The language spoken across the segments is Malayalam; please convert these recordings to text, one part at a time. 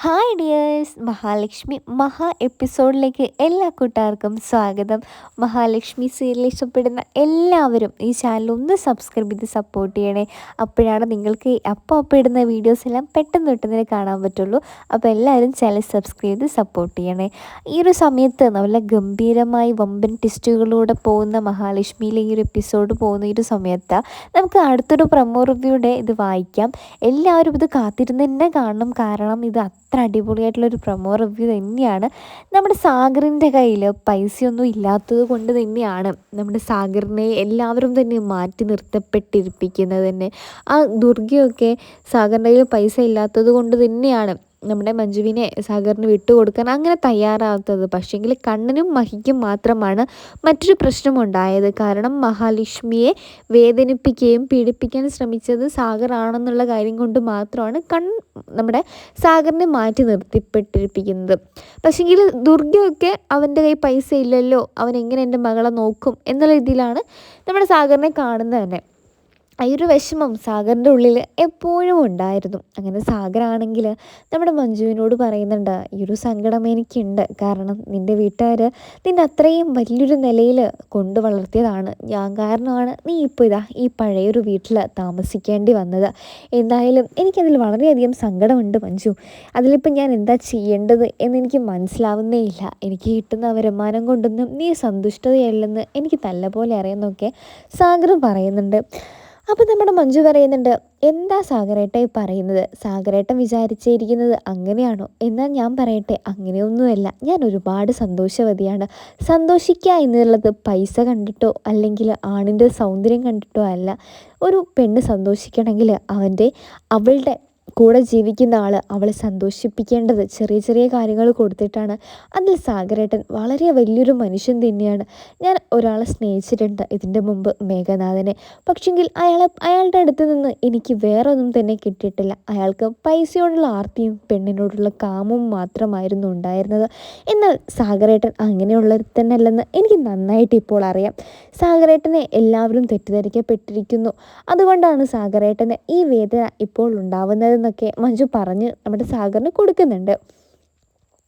ഹായ് ഡിയേഴ്സ്, മഹാലക്ഷ്മി മഹാ എപ്പിസോഡിലേക്ക് എല്ലാ കൂട്ടുകാർക്കും സ്വാഗതം. മഹാലക്ഷ്മി സീരിയൽ ഇഷ്ടപ്പെടുന്ന എല്ലാവരും ഈ ചാനൽ ഒന്ന് സബ്സ്ക്രൈബ് ചെയ്ത് സപ്പോർട്ട് ചെയ്യണേ. അപ്പോഴാണ് നിങ്ങൾക്ക് അപ്പോൾ ഇടുന്ന വീഡിയോസ് എല്ലാം പെട്ടെന്ന് പെട്ടെന്ന് കാണാൻ പറ്റുള്ളൂ. അപ്പോൾ എല്ലാവരും ചാനൽ സബ്സ്ക്രൈബ് ചെയ്ത് സപ്പോർട്ട് ചെയ്യണേ. ഈ ഒരു സമയത്ത് നല്ല ഗംഭീരമായി വമ്പൻ ടിസ്റ്റുകളിലൂടെ പോകുന്ന മഹാലക്ഷ്മിയിലെ ഈ ഒരു എപ്പിസോഡ് പോകുന്ന ഈ ഒരു സമയത്ത് നമുക്ക് അടുത്തൊരു പ്രൊമോ റിവ്യൂടെ ഇത് വായിക്കാം. എല്ലാവരും ഇത് കാത്തിരുന്ന് തന്നെ കാണണം, കാരണം ഇത് അത്ര അടിപൊളിയായിട്ടുള്ളൊരു പ്രൊമോ റിവ്യൂ തന്നെയാണ്. നമ്മുടെ സാഗറിൻ്റെ കയ്യിൽ പൈസയൊന്നും ഇല്ലാത്തത് കൊണ്ട് തന്നെയാണ് നമ്മുടെ സാഗറിനെ എല്ലാവരും തന്നെ മാറ്റി നിർത്തപ്പെട്ടിരിപ്പിക്കുന്നത് തന്നെ. ആ ദുർഗയൊക്കെ സാഗറിൻ്റെ കയ്യിൽ പൈസ ഇല്ലാത്തത് കൊണ്ട് തന്നെയാണ് നമ്മുടെ മഞ്ജുവിനെ സാഗറിന് വിട്ടുകൊടുക്കാൻ അങ്ങനെ തയ്യാറാവാത്തത്. പക്ഷേങ്കിൽ കണ്ണനും മഹിക്കും മാത്രമാണ് മറ്റൊരു പ്രശ്നമുണ്ടായത്. കാരണം മഹാലക്ഷ്മിയെ വേദനിപ്പിക്കുകയും പീഡിപ്പിക്കാൻ ശ്രമിച്ചത് സാഗറാണെന്നുള്ള കാര്യം കൊണ്ട് മാത്രമാണ് നമ്മുടെ സാഗറിനെ മാറ്റി നിർത്തിപ്പെട്ടിരിപ്പിക്കുന്നത്. പക്ഷേങ്കിൽ ദുർഗയൊക്കെ അവൻ്റെ കയ്യിൽ പൈസ ഇല്ലല്ലോ, അവൻ എങ്ങനെ എൻ്റെ മകളെ നോക്കും എന്നുള്ള രീതിയിലാണ് നമ്മുടെ സാഗറിനെ കാണുന്നത് തന്നെ. ഈ ഒരു വിഷമം സാഗറിൻ്റെ ഉള്ളിൽ എപ്പോഴും ഉണ്ടായിരുന്നു. അങ്ങനെ സാഗറാണെങ്കിൽ നമ്മുടെ മഞ്ജുവിനോട് പറയുന്നുണ്ട്, ഈ ഒരു സങ്കടം എനിക്കുണ്ട്, കാരണം നിൻ്റെ വീട്ടുകാർ നിൻ്റെ അത്രയും വലിയൊരു നിലയിൽ കൊണ്ടു വളർത്തിയതാണ് ഞാൻ കാരണമാണ് നീ ഇപ്പോൾ ഈ പഴയൊരു വീട്ടിൽ താമസിക്കേണ്ടി വന്നത്. എന്തായാലും എനിക്കതിൽ വളരെയധികം സങ്കടമുണ്ട് മഞ്ജു. അതിലിപ്പോൾ ഞാൻ എന്താ ചെയ്യേണ്ടത് എന്നെനിക്ക് മനസ്സിലാവുന്നേ ഇല്ല. എനിക്ക് കിട്ടുന്ന വരുമാനം കൊണ്ടൊന്നും നീ സന്തുഷ്ടതയല്ലെന്ന് എനിക്ക് നല്ലപോലെ അറിയുന്നൊക്കെ സാഗർ പറയുന്നുണ്ട്. അപ്പോൾ നമ്മുടെ മഞ്ജു പറയുന്നുണ്ട്, എന്താ സാഗരേട്ടൻ പറയുന്നത്? സാഗരേട്ടൻ വിചാരിച്ചിരിക്കുന്നത് അങ്ങനെയാണോ? എന്നാൽ ഞാൻ പറയട്ടെ, അങ്ങനെയൊന്നുമല്ല. ഞാൻ ഒരുപാട് സന്തോഷവതിയാണ്. സന്തോഷിക്കുക എന്നുള്ളത് പൈസ കണ്ടിട്ടോ അല്ലെങ്കിൽ ആണിൻ്റെ സൗന്ദര്യം കണ്ടിട്ടോ അല്ല. ഒരു പെണ്ണ് സന്തോഷിക്കണമെങ്കിൽ അവളുടെ കൂടെ ജീവിക്കുന്ന ആൾ അവളെ സന്തോഷിപ്പിക്കേണ്ടത് ചെറിയ ചെറിയ കാര്യങ്ങൾ കൊടുത്തിട്ടാണ്. അതിൽ സാഗരേട്ടൻ വളരെ വലിയൊരു മനുഷ്യൻ തന്നെയാണ്. ഞാൻ ഒരാളെ സ്നേഹിച്ചിട്ടുണ്ട് ഇതിൻ്റെ മുമ്പ്, മേഘനാഥനെ. പക്ഷെങ്കിൽ അയാളുടെ അടുത്ത് നിന്ന് എനിക്ക് വേറൊന്നും തന്നെ കിട്ടിയിട്ടില്ല. അയാൾക്ക് പൈസയോടുള്ള ആർത്തിയും പെണ്ണിനോടുള്ള കാമവും മാത്രമായിരുന്നു ഉണ്ടായിരുന്നത്. എന്നാൽ സാഗരേട്ടൻ അങ്ങനെയുള്ളവർ തന്നെ അല്ലെന്ന് എനിക്ക് നന്നായിട്ട് ഇപ്പോൾ അറിയാം. സാഗരേട്ടനെ എല്ലാവരും തെറ്റിദ്ധരിക്കപ്പെട്ടിരിക്കുന്നു. അതുകൊണ്ടാണ് സാഗരേട്ടന് ഈ വേദന ഇപ്പോൾ ഉണ്ടാവുന്നത് എന്നൊക്കെ മഞ്ജു പറഞ്ഞ് നമ്മുടെ സാഗറിന് കൊടുക്കുന്നുണ്ട്.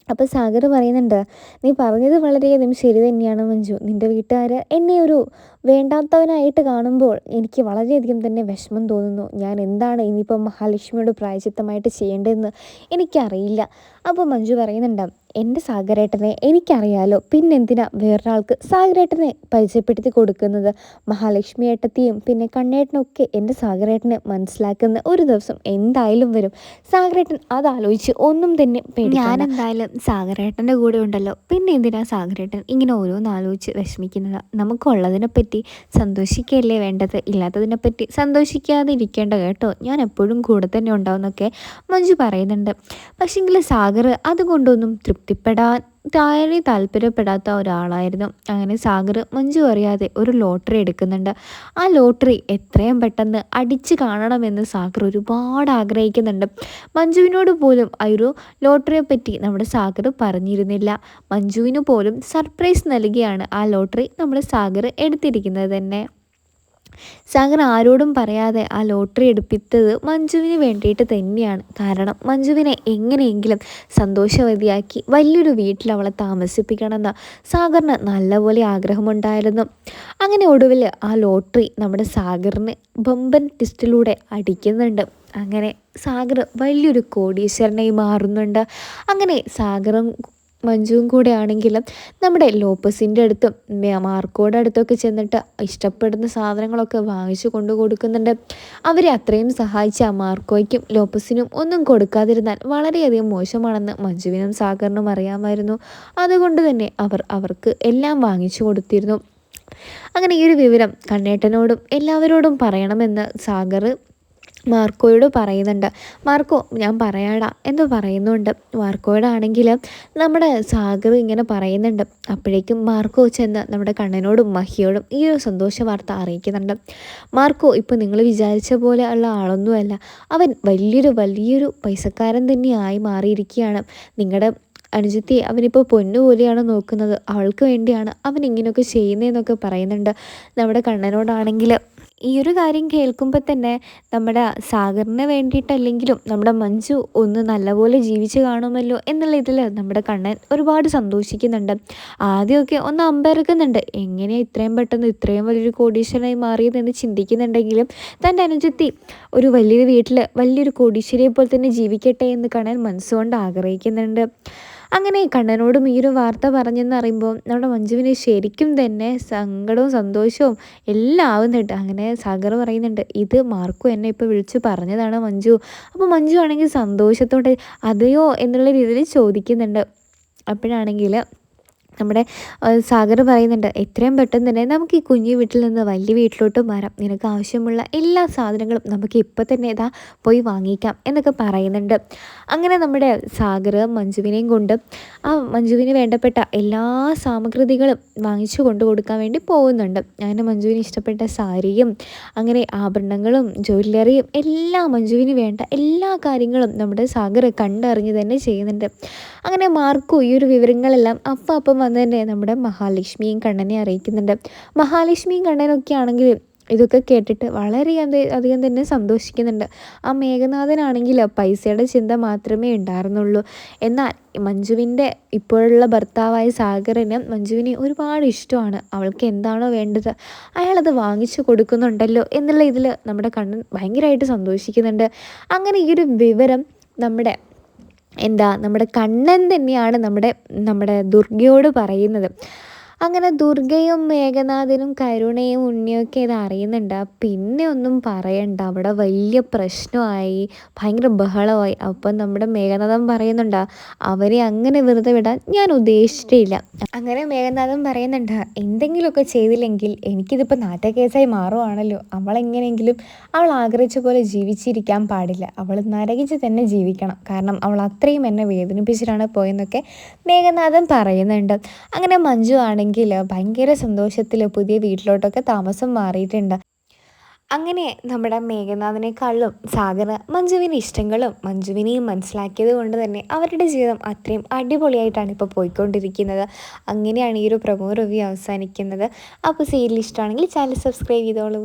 അപ്പോൾ സാഗർ പറയുന്നുണ്ട്, നീ പറഞ്ഞത് വളരെയധികം ശരി തന്നെയാണ് മഞ്ജു. നിൻ്റെ വീട്ടുകാർ എന്നെ ഒരു വേണ്ടാത്തവനായിട്ട് കാണുമ്പോൾ എനിക്ക് വളരെയധികം തന്നെ വിഷമം തോന്നുന്നു. ഞാൻ എന്താണ് ഇനിയിപ്പോൾ മഹാലക്ഷ്മിയോട് പ്രായശ്ചിത്തമായിട്ട് ചെയ്യേണ്ടതെന്ന് എനിക്കറിയില്ല. അപ്പോൾ മഞ്ജു പറയുന്നുണ്ട്, എൻ്റെ സാഗരേട്ടനെ എനിക്കറിയാലോ, പിന്നെന്തിനാ വേറൊരാൾക്ക് സാഗരേട്ടനെ പരിചയപ്പെടുത്തി കൊടുക്കുന്നത്? മഹാലക്ഷ്മി ഏട്ടത്തിയും പിന്നെ കണ്ണേട്ടനൊക്കെ എൻ്റെ സാഗരേട്ടനെ മനസ്സിലാക്കുന്ന ഒരു ദിവസം എന്തായാലും വരും. സാഗരേട്ടൻ അതാലോചിച്ച് ഒന്നും തന്നെ ഞാൻ എന്തായാലും സാഗരേട്ടൻ്റെ കൂടെ ഉണ്ടല്ലോ, പിന്നെ എന്തിനാ സാഗരേട്ടൻ ഇങ്ങനെ ഓരോന്നാലോചിച്ച് വിഷമിക്കുന്നത്? നമുക്കുള്ളതിനെപ്പറ്റി സന്തോഷിക്കുകയല്ലേ വേണ്ടത്, ഇല്ലാത്തതിനെപ്പറ്റി സന്തോഷിക്കാതെ ഇരിക്കേണ്ട കേട്ടോ. ഞാൻ എപ്പോഴും കൂടെ തന്നെ ഉണ്ടാവുമെന്നൊക്കെ മഞ്ജു പറയുന്നുണ്ട്. പക്ഷേങ്കിൽ സാഗർ അതുകൊണ്ടൊന്നും താല്പര്യപ്പെടാത്ത ഒരാളായിരുന്നു. അങ്ങനെ സാഗർ മഞ്ജു അറിയാതെ ഒരു ലോട്ടറി എടുക്കുന്നുണ്ട്. ആ ലോട്ടറി എത്രയും പെട്ടെന്ന് അടിച്ച് കാണണമെന്ന് സാഗർ ഒരുപാട് ആഗ്രഹിക്കുന്നുണ്ട്. മഞ്ജുവിനോട് പോലും ആ ഒരു ലോട്ടറിയെ പറ്റി നമ്മുടെ സാഗർ പറഞ്ഞിരുന്നില്ല. മഞ്ജുവിന് പോലും സർപ്രൈസ് നൽകിയാണ് ആ ലോട്ടറി നമ്മുടെ സാഗർ എടുത്തിരിക്കുന്നത് തന്നെ. സാഗർ ആരോടും പറയാതെ ആ ലോട്ടറി എടുപ്പിച്ചത് മഞ്ജുവിന് വേണ്ടിയിട്ട് തന്നെയാണ്. കാരണം മഞ്ജുവിനെ എങ്ങനെയെങ്കിലും സന്തോഷവതിയാക്കി വലിയൊരു വീട്ടിൽ അവളെ താമസിപ്പിക്കണമെന്ന് സാഗറിന് നല്ലപോലെ ആഗ്രഹമുണ്ടായിരുന്നു. അങ്ങനെ ഒടുവിൽ ആ ലോട്ടറി നമ്മുടെ സാഗറിന് ബമ്പൻ ടിസ്റ്റിലൂടെ അടിക്കുന്നുണ്ട്. അങ്ങനെ സാഗർ വലിയൊരു കോടീശ്വരനായി മാറുന്നുണ്ട്. അങ്ങനെ സാഗറും മഞ്ജുവും കൂടെ ആണെങ്കിലും നമ്മുടെ ലോപ്പസിൻ്റെ അടുത്തും മാർക്കോയുടെ അടുത്തൊക്കെ ചെന്നിട്ട് ഇഷ്ടപ്പെടുന്ന സാധനങ്ങളൊക്കെ വാങ്ങിച്ചു കൊണ്ടു കൊടുക്കുന്നുണ്ട്. അവരെ അത്രയും സഹായിച്ച മാർക്കോയ്ക്കും ലോപ്പസിനും ഒന്നും കൊടുക്കാതിരുന്നാൽ വളരെയധികം മോശമാണെന്ന് മഞ്ജുവിനും സാഗറിനും അറിയാമായിരുന്നു. അതുകൊണ്ട് തന്നെ അവർക്ക് എല്ലാം വാങ്ങിച്ചു കൊടുത്തിരുന്നു. അങ്ങനെ ഈ ഒരു വിവരം കണ്ണേട്ടനോടും എല്ലാവരോടും പറയണമെന്ന് സാഗർ മാർക്കോയോട് പറയുന്നുണ്ട്. മാർക്കോ, ഞാൻ പറയാടാ എന്ന് പറയുന്നുണ്ട്. മാർക്കോയോടാണെങ്കിൽ നമ്മുടെ സാഗർ ഇങ്ങനെ പറയുന്നുണ്ട്. അപ്പോഴേക്കും മാർക്കോ ചെന്ന് നമ്മുടെ കണ്ണനോടും മഹിയോടും ഈ ഒരു സന്തോഷ വാർത്ത അറിയിക്കുന്നുണ്ട്. മാർക്കോ ഇപ്പോൾ നിങ്ങൾ വിചാരിച്ച പോലെ ഉള്ള ആളൊന്നുമല്ല. അവൻ വലിയൊരു പൈസക്കാരൻ തന്നെയായി മാറിയിരിക്കുകയാണ്. നിങ്ങളുടെ അനുജത്തി അവനിപ്പോൾ പൊന്നുപോലെയാണ് നോക്കുന്നത്. അവൾക്ക് വേണ്ടിയാണ് അവൻ ഇങ്ങനെയൊക്കെ ചെയ്യുന്നതെന്നൊക്കെ പറയുന്നുണ്ട്. നമ്മുടെ കണ്ണനോടാണെങ്കിൽ ഈ ഒരു കാര്യം കേൾക്കുമ്പോൾ തന്നെ നമ്മുടെ സാഗറിന് വേണ്ടിയിട്ടല്ലെങ്കിലും നമ്മുടെ മഞ്ജു ഒന്ന് നല്ലപോലെ ജീവിച്ച് കാണുമല്ലോ എന്നുള്ള ഇതിൽ നമ്മുടെ കണ്ണൻ ഒരുപാട് സന്തോഷിക്കുന്നുണ്ട്. ആദ്യമൊക്കെ ഒന്ന് അമ്പരക്കുന്നുണ്ട്, എങ്ങനെയാണ് ഇത്രയും പെട്ടെന്ന് ഇത്രയും വലിയൊരു കോടീശ്വരനായി മാറിയതെന്ന് ചിന്തിക്കുന്നുണ്ടെങ്കിലും തൻ്റെ അനുജത്തി ഒരു വലിയൊരു വീട്ടിൽ വലിയൊരു കോടീശ്വരിയെ പോലെ തന്നെ ജീവിക്കട്ടെ എന്ന് കണ്ണൻ മനസ്സുകൊണ്ട് ആഗ്രഹിക്കുന്നുണ്ട്. അങ്ങനെ കണ്ണനോടും ഈ ഒരു വാർത്ത പറഞ്ഞെന്ന് അറിയുമ്പോൾ നമ്മുടെ മഞ്ജുവിന് ശരിക്കും തന്നെ സങ്കടവും സന്തോഷവും എല്ലാം ആവുന്നുണ്ട്. അങ്ങനെ സാഗർ പറയുന്നുണ്ട്, ഇത് മാർക്കു എന്നെ ഇപ്പോൾ വിളിച്ച് പറഞ്ഞതാണ് മഞ്ജു. അപ്പോൾ മഞ്ജു ആണെങ്കിൽ സന്തോഷത്തോടെ അതെയോ എന്നുള്ള രീതിയിൽ ചോദിക്കുന്നുണ്ട്. അപ്പോഴാണെങ്കിൽ നമ്മുടെ സാഗർ പറയുന്നുണ്ട്, എത്രയും പെട്ടെന്ന് തന്നെ നമുക്ക് ഈ കുഞ്ഞു വീട്ടിൽ നിന്ന് വലിയ വീട്ടിലോട്ട് മാറാം, നിനക്ക് ആവശ്യമുള്ള എല്ലാ സാധനങ്ങളും നമുക്ക് ഇപ്പം തന്നെ ഇതാ പോയി വാങ്ങിക്കാം എന്നൊക്കെ പറയുന്നുണ്ട്. അങ്ങനെ നമ്മുടെ സാഗർ മഞ്ജുവിനെയും കൊണ്ട് ആ മഞ്ജുവിന് വേണ്ടപ്പെട്ട എല്ലാ സാമഗ്രികളും വാങ്ങിച്ചു കൊണ്ടു കൊടുക്കാൻ വേണ്ടി പോകുന്നുണ്ട്. അങ്ങനെ മഞ്ജുവിന് ഇഷ്ടപ്പെട്ട സാരിയും അങ്ങനെ ആഭരണങ്ങളും ജ്വല്ലറിയും എല്ലാം മഞ്ജുവിന് വേണ്ട എല്ലാ കാര്യങ്ങളും നമ്മുടെ സാഗർ കണ്ടറിഞ്ഞ് തന്നെ ചെയ്യുന്നുണ്ട്. അങ്ങനെ മാർക്കു ഈ ഒരു വിവരങ്ങളെല്ലാം അപ്പം വന്ന് തന്നെ നമ്മുടെ മഹാലക്ഷ്മിയും കണ്ണനെ അറിയിക്കുന്നുണ്ട്. മഹാലക്ഷ്മിയും കണ്ണനൊക്കെ ആണെങ്കിൽ ഇതൊക്കെ കേട്ടിട്ട് വളരെ അധികം തന്നെ സന്തോഷിക്കുന്നുണ്ട്. ആ മേഘനാഥനാണെങ്കിൽ പൈസയുടെ ചിന്ത മാത്രമേ ഉണ്ടായിരുന്നുള്ളൂ. എന്നാൽ മഞ്ജുവിൻ്റെ ഇപ്പോഴുള്ള ഭർത്താവായ സാഗറിന് മഞ്ജുവിനെ ഒരുപാട് ഇഷ്ടമാണ്. അവൾക്ക് എന്താണോ വേണ്ടത് അയാളത് വാങ്ങിച്ചു കൊടുക്കുന്നുണ്ടല്ലോ എന്നുള്ള ഇതിൽ നമ്മുടെ കണ്ണൻ ഭയങ്കരമായിട്ട് സന്തോഷിക്കുന്നുണ്ട്. അങ്ങനെ ഈ ഒരു വിവരം നമ്മുടെ കണ്ണൻ തന്നെയാണ് നമ്മുടെ ദുർഗയോട് പറയുന്നത്. അങ്ങനെ ദുർഗയും മേഘനാഥനും കരുണയും ഉണ്ണിയൊക്കെ ഇത് അറിയുന്നുണ്ട്. പിന്നെ ഒന്നും പറയണ്ട, അവിടെ വലിയ പ്രശ്നമായി, ഭയങ്കര ബഹളമായി. അപ്പം നമ്മുടെ മേഘനാഥൻ പറയുന്നുണ്ട്, അവരെ അങ്ങനെ വെറുതെ വിടാൻ ഞാൻ ഉദ്ദേശിച്ചിട്ടില്ല. അങ്ങനെ മേഘനാഥൻ പറയുന്നുണ്ട്, എന്തെങ്കിലുമൊക്കെ ചെയ്തില്ലെങ്കിൽ എനിക്കിതിപ്പോൾ നാറ്റക്കേസായി മാറുവാണല്ലോ. അവളെങ്ങനെയെങ്കിലും അവൾ ആഗ്രഹിച്ച പോലെ ജീവിച്ചിരിക്കാൻ പാടില്ല, അവൾ നരകിച്ച് തന്നെ ജീവിക്കണം, കാരണം അവൾ അത്രയും എന്നെ വേദനിപ്പിച്ചിട്ടാണ് പോയെന്നൊക്കെ മേഘനാഥൻ പറയുന്നുണ്ട്. അങ്ങനെ മഞ്ജു ആണെങ്കിൽ ഭയങ്കര സന്തോഷത്തിൽ പുതിയ വീട്ടിലോട്ടൊക്കെ താമസം മാറിയിട്ടുണ്ട്. അങ്ങനെ നമ്മുടെ മേഘനാഥിനേക്കാളും സാഗർ മഞ്ജുവിൻ്റെ ഇഷ്ടങ്ങളും മഞ്ജുവിനെയും മനസ്സിലാക്കിയത് കൊണ്ട് തന്നെ അവരുടെ ജീവിതം അത്രയും അടിപൊളിയായിട്ടാണ് ഇപ്പോൾ പോയിക്കൊണ്ടിരിക്കുന്നത്. അങ്ങനെയാണ് ഈ ഒരു പ്രൊമോ റിവ്യൂ അവസാനിക്കുന്നത്. അപ്പോൾ സീരിയൽ ഇഷ്ടമാണെങ്കിൽ ചാനൽ സബ്സ്ക്രൈബ് ചെയ്തോളൂ.